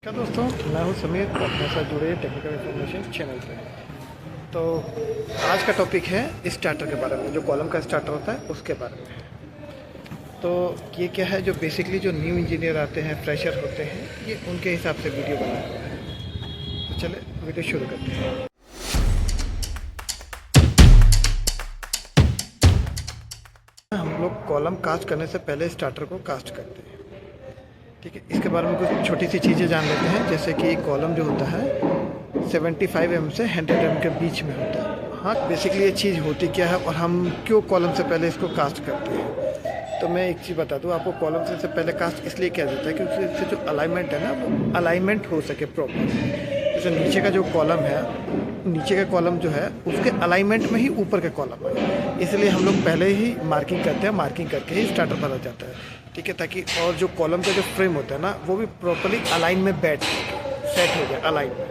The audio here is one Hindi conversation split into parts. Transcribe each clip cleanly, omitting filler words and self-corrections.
क्या दोस्तों, मैं हूं समीर, अपने साथ जुड़े टेक्निकल इन्फॉर्मेशन चैनल पे। तो आज का टॉपिक है स्टार्टर के बारे में, जो कॉलम का स्टार्टर होता है उसके बारे में। तो ये क्या है, जो बेसिकली जो न्यू इंजीनियर आते हैं, फ्रेशर होते हैं, ये उनके हिसाब से वीडियो बनाया हुआ है। तो चले वीडियो शुरू करते हैं। हम लोग कॉलम कास्ट करने से पहले स्टार्टर को कास्ट करते हैं, ठीक है। इसके बारे में कुछ छोटी सी चीज़ें जान लेते हैं, जैसे कि कॉलम जो होता है 75 mm से 100 mm के बीच में होता है। हाँ, बेसिकली ये चीज़ होती क्या है और हम क्यों कॉलम से पहले इसको कास्ट करते हैं। तो मैं एक चीज़ बता दूँ आपको, कॉलम से पहले कास्ट इसलिए किया जाता है क्योंकि इससे जो अलाइनमेंट है ना, वो अलाइनमेंट हो सके प्रॉपर। जैसे नीचे का जो कॉलम है, नीचे का कॉलम जो है उसके अलाइनमेंट में ही ऊपर का कॉलम है, इसलिए हम लोग पहले ही मार्किंग करते हैं। मार्किंग करके ही स्टार्टर भरा जाता है, ठीक है, ताकि और जो कॉलम का जो फ्रेम होता है ना, वो भी प्रॉपर्ली अलाइन में बैठ सेट हो जाए। अलाइन में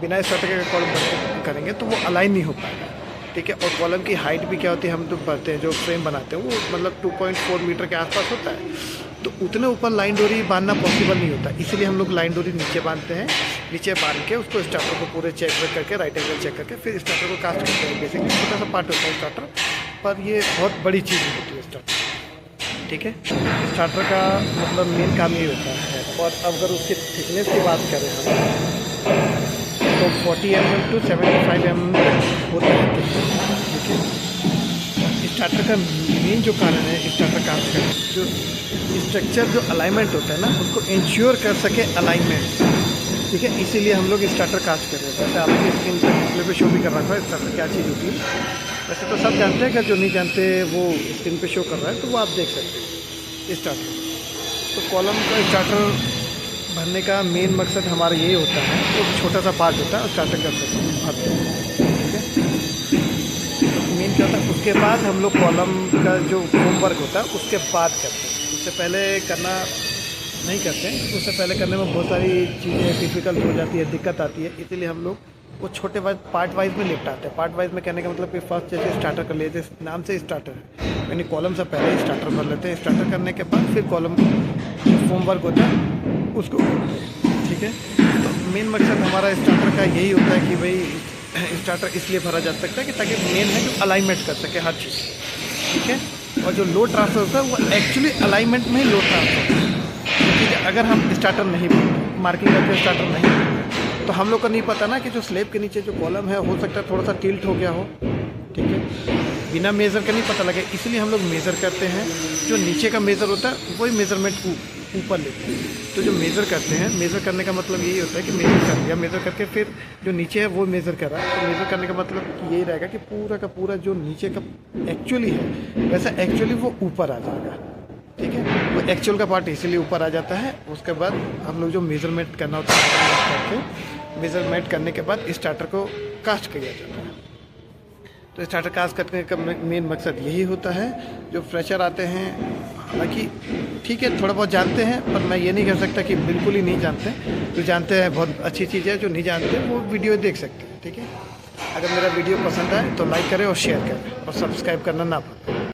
बिना स्टार्टर के कॉलम करेंगे तो वो अलाइन नहीं हो पाएगा, ठीक है। और कॉलम की हाइट भी क्या होती है, हम तो भरते हैं, जो फ्रेम बनाते हैं वो मतलब 2.4 मीटर के आसपास होता है। तो उतने ऊपर लाइन डोरी बांधना पॉसिबल नहीं होता, इसीलिए हम लोग लाइन डोरी नीचे बांधते हैं। नीचे बांध के उसको स्टार्टर को पूरे चेक करके, राइट एंगल चेक करके फिर स्टार्टर को कास्ट करते हैं। बेसिकली छोटा सा पार्ट होता है स्टार्टर, पर ये बहुत बड़ी चीज़ होती है स्टार्टर, ठीक है। स्टार्टर का मतलब मेन काम ये होता है। और अगर उसके थिकनेस की बात करें हम, तो 40 mm to 75 mm होता है, ठीक है। स्टार्टर का मेन जो कारण है स्टार्टर कास्ट करना, जो स्ट्रक्चर जो अलाइनमेंट होता है ना, उसको इंश्योर कर सके अलाइनमेंट, ठीक है। इसीलिए हम लोग स्टार्टर कास्ट कर रहे हैं। वैसे आपकी स्क्रीन पर डिस्प्ले पे शो भी कर रखा है स्टार्टर क्या चीज़ होती है। वैसे तो सब जानते हैं, अगर जो नहीं जानते वो स्क्रीन पे शो कर रहा है तो वो आप देख सकते हैं स्टार्टर। तो कॉलम का स्टार्टर भरने का मेन मकसद हमारा यही होता है, एक छोटा सा पार्ट होता है स्टार्टर कर सकते हैं, भरते हैं, ठीक है। तो मेन क्या होता है, उसके बाद हम लोग कॉलम का जो होमवर्क होता है उसके बाद करते हैं। उससे पहले करना नहीं करते हैं, उससे पहले करने में बहुत सारी चीज़ें डिफ़िकल्ट हो जाती है, दिक्कत आती है, इसीलिए हम लोग वो छोटे पार्ट वाइज में निपटाते हैं। पार्ट वाइज में कहने का मतलब कि फर्स्ट जैसे स्टार्टर कर लेते हैं, नाम से स्टार्टर है, यानी कॉलम से पहले स्टार्टर भर लेते हैं। स्टार्टर करने के बाद फिर कॉलम होमवर्क होता है उसको, ठीक है। तो मेन मकसद हमारा स्टार्टर का यही होता है कि भाई स्टार्टर इसलिए भरा जा सकता है कि ताकि मेन है जो अलाइनमेंट कर सके हर चीज़, ठीक है। और जो लोड ट्रांसफ़र होता है वो एक्चुअली अलाइनमेंट में ही लोड ट्रांसफ़र होता है, ठीक है। अगर हम स्टार्टर नहीं मार्किंग करके स्टार्टर नहीं, तो हम लोग को नहीं पता ना कि जो स्लेब के नीचे जो कॉलम है हो सकता है थोड़ा सा टिल्ट हो गया हो, ठीक है। बिना मेज़र के नहीं पता लगे, इसलिए हम लोग मेज़र करते हैं। जो नीचे का मेज़र होता है वही मेज़रमेंट ऊपर लेते हैं। तो जो मेज़र करते हैं, मेज़र करने का मतलब यही होता है कि मेज़र कर लिया, मेज़र करके फिर जो नीचे है वो मेज़र कर रहा है। तो मेज़र करने का मतलब यही रहेगा कि पूरा का पूरा जो नीचे का एक्चुअली है वैसा एक्चुअली वो ऊपर आ जाएगा, ठीक है। वो एक्चुअल का पार्ट इसीलिए ऊपर आ जाता है। उसके बाद हम लोग जो मेज़रमेंट करना होता है, मेज़रमेंट करने के बाद स्टार्टर को कास्ट किया जाता है। तो स्टार्टर कास्ट करने का मेन मकसद यही होता है। जो फ्रेशर आते हैं, हालांकि ठीक है थोड़ा बहुत जानते हैं, पर मैं ये नहीं कह सकता कि बिल्कुल ही नहीं जानते। जो जानते हैं बहुत अच्छी चीज़ है, जो नहीं जानते वो वीडियो देख सकते हैं, ठीक है। अगर मेरा वीडियो पसंद आए तो लाइक करें और शेयर करें और सब्सक्राइब करना ना भूलें।